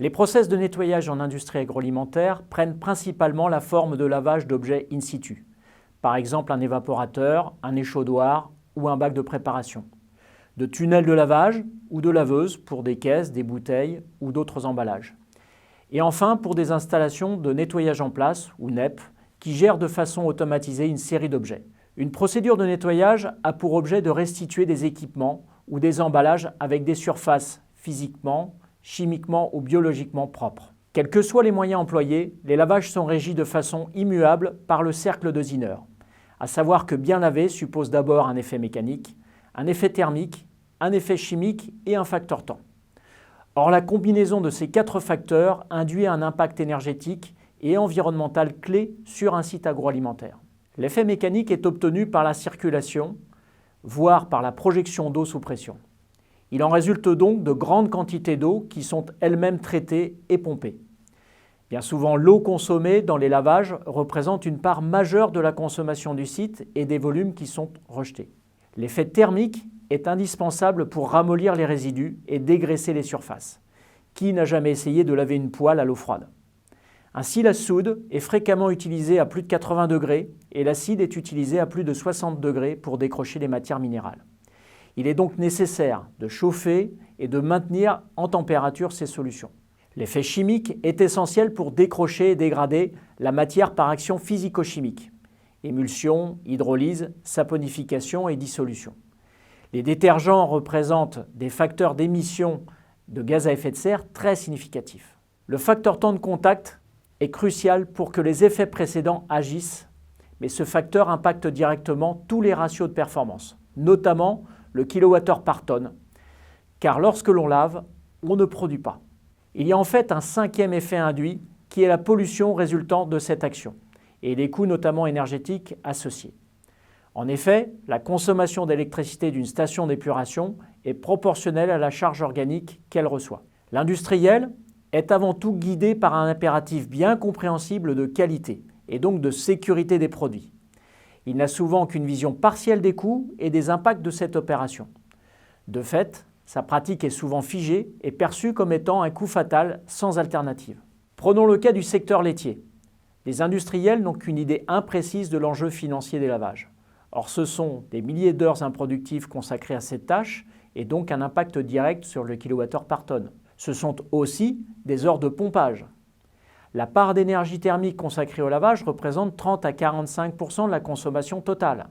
Les process de nettoyage en industrie agroalimentaire prennent principalement la forme de lavage d'objets in situ, par exemple un évaporateur, un échauddoir ou un bac de préparation, de tunnels de lavage ou de laveuses pour des caisses, des bouteilles ou d'autres emballages. Et enfin pour des installations de nettoyage en place, ou NEP, qui gèrent de façon automatisée une série d'objets. Une procédure de nettoyage a pour objet de restituer des équipements ou des emballages avec des surfaces physiquement, chimiquement ou biologiquement propres. Quels que soient les moyens employés, les lavages sont régis de façon immuable par le cercle de Zinner, à savoir que bien laver suppose d'abord un effet mécanique, un effet thermique, un effet chimique et un facteur temps. Or, la combinaison de ces 4 facteurs induit un impact énergétique et environnemental clé sur un site agroalimentaire. L'effet mécanique est obtenu par la circulation, voire par la projection d'eau sous pression. Il en résulte donc de grandes quantités d'eau qui sont elles-mêmes traitées et pompées. Bien souvent, l'eau consommée dans les lavages représente une part majeure de la consommation du site et des volumes qui sont rejetés. L'effet thermique est indispensable pour ramollir les résidus et dégraisser les surfaces. Qui n'a jamais essayé de laver une poêle à l'eau froide? Ainsi, la soude est fréquemment utilisée à plus de 80 degrés et l'acide est utilisé à plus de 60 degrés pour décrocher les matières minérales. Il est donc nécessaire de chauffer et de maintenir en température ces solutions. L'effet chimique est essentiel pour décrocher et dégrader la matière par action physico-chimique, émulsion, hydrolyse, saponification et dissolution. Les détergents représentent des facteurs d'émission de gaz à effet de serre très significatifs. Le facteur temps de contact est crucial pour que les effets précédents agissent, mais ce facteur impacte directement tous les ratios de performance, notamment le kilowattheure par tonne, car lorsque l'on lave, on ne produit pas. Il y a en fait un 5e effet induit qui est la pollution résultant de cette action et les coûts notamment énergétiques associés. En effet, la consommation d'électricité d'une station d'épuration est proportionnelle à la charge organique qu'elle reçoit. L'industriel est avant tout guidé par un impératif bien compréhensible de qualité et donc de sécurité des produits. Il n'a souvent qu'une vision partielle des coûts et des impacts de cette opération. De fait, sa pratique est souvent figée et perçue comme étant un coût fatal sans alternative. Prenons le cas du secteur laitier. Les industriels n'ont qu'une idée imprécise de l'enjeu financier des lavages. Or, ce sont des milliers d'heures improductives consacrées à cette tâche et donc un impact direct sur le kilowattheure par tonne. Ce sont aussi des heures de pompage. La part d'énergie thermique consacrée au lavage représente 30 à 45% de la consommation totale.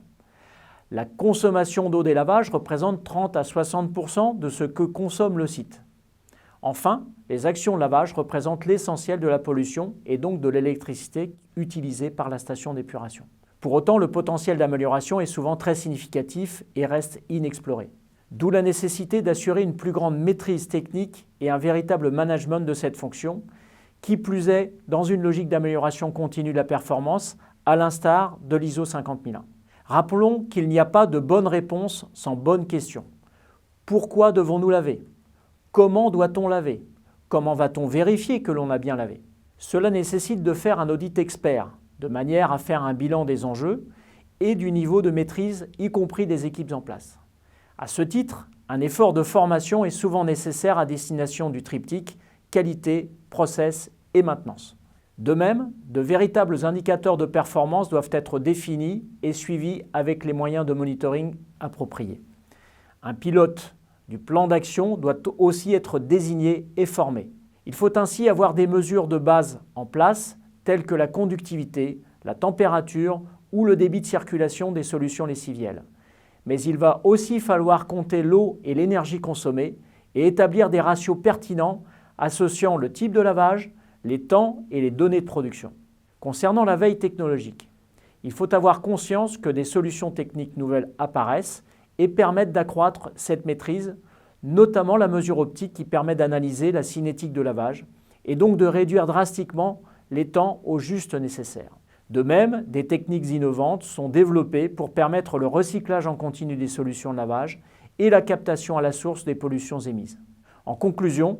La consommation d'eau des lavages représente 30 à 60% de ce que consomme le site. Enfin, les actions de lavage représentent l'essentiel de la pollution et donc de l'électricité utilisée par la station d'épuration. Pour autant, le potentiel d'amélioration est souvent très significatif et reste inexploré. D'où la nécessité d'assurer une plus grande maîtrise technique et un véritable management de cette fonction, qui plus est dans une logique d'amélioration continue de la performance, à l'instar de l'ISO 50001. Rappelons qu'il n'y a pas de bonne réponse sans bonne question. Pourquoi devons-nous laver? Comment doit-on laver? Comment va-t-on vérifier que l'on a bien lavé? Cela nécessite de faire un audit expert, de manière à faire un bilan des enjeux et du niveau de maîtrise, y compris des équipes en place. À ce titre, un effort de formation est souvent nécessaire à destination du triptyque qualité, process et maintenance. De même, de véritables indicateurs de performance doivent être définis et suivis avec les moyens de monitoring appropriés. Un pilote du plan d'action doit aussi être désigné et formé. Il faut ainsi avoir des mesures de base en place, telles que la conductivité, la température ou le débit de circulation des solutions lessivielles. Mais il va aussi falloir compter l'eau et l'énergie consommée et établir des ratios pertinents associant le type de lavage, les temps et les données de production. Concernant la veille technologique, il faut avoir conscience que des solutions techniques nouvelles apparaissent et permettent d'accroître cette maîtrise, notamment la mesure optique qui permet d'analyser la cinétique de lavage et donc de réduire drastiquement les temps au juste nécessaire. De même, des techniques innovantes sont développées pour permettre le recyclage en continu des solutions de lavage et la captation à la source des pollutions émises. En conclusion,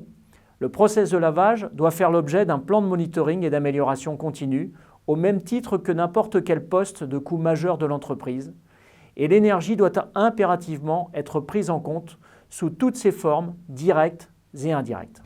le process de lavage doit faire l'objet d'un plan de monitoring et d'amélioration continue, au même titre que n'importe quel poste de coût majeur de l'entreprise, et l'énergie doit impérativement être prise en compte sous toutes ses formes, directes et indirectes.